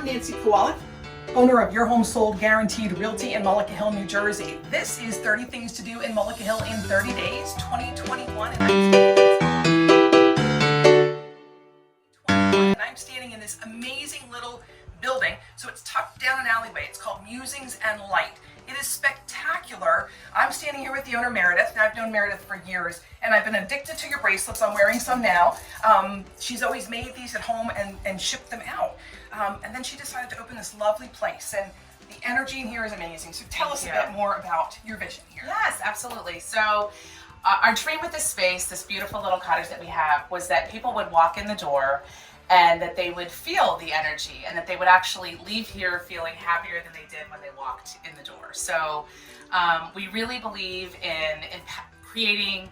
I'm Nancy Kowalik, owner of Your Home Sold Guaranteed Realty in Mullica Hill, New Jersey. This is 30 Things to Do in Mullica Hill in 30 Days, 2021. And I'm standing in this amazing little building. So it's tucked down an alleyway. It's called Musings and Light. It is spectacular. I'm standing here with the owner, Meredith. Now, I've known Meredith for years, and I've been addicted to your bracelets. I'm wearing some now. She's always made these at home and shipped them out. And then she decided to open this lovely place, and the energy in here is amazing. So tell us a bit more about your vision here. Yes, absolutely. So our dream with this space, this beautiful little cottage that we have, was that people would walk in the door and that they would feel the energy and that they would actually leave here feeling happier than they did when they walked in the door. So we really believe in creating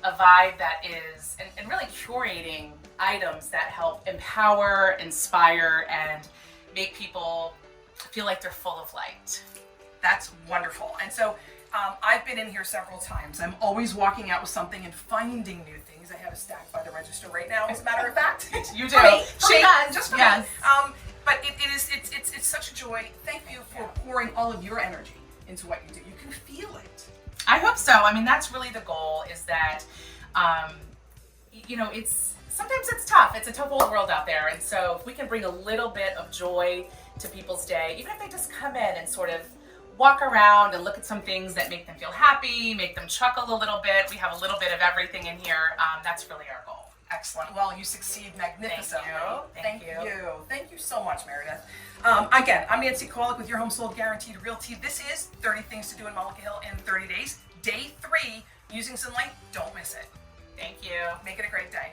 a vibe that is, and really curating items that help empower, inspire, and make people feel like they're full of light. That's wonderful. And so I've been in here several times. I'm always walking out with something and finding new things. I have a stack by the register right now, as a matter of fact. You do. Just for yes. me. But it's such a joy. Thank you for pouring all of your energy into what you do. You can feel it. I hope so. I mean, that's really the goal, is that, sometimes it's tough. It's a tough old world out there. And so if we can bring a little bit of joy to people's day, even if they just come in and sort of walk around and look at some things that make them feel happy, make them chuckle a little bit. We have a little bit of everything in here. That's really our goal. Excellent. Well, you succeed magnificently. Thank you. Thank you so much, Meredith. Again, I'm Nancy Kowalik with Your Home Sold Guaranteed Realty. This is 30 Things to Do in Mullica Hill in 30 Days. Day 3, Musings and Light. Don't miss it. Thank you. Make it a great day.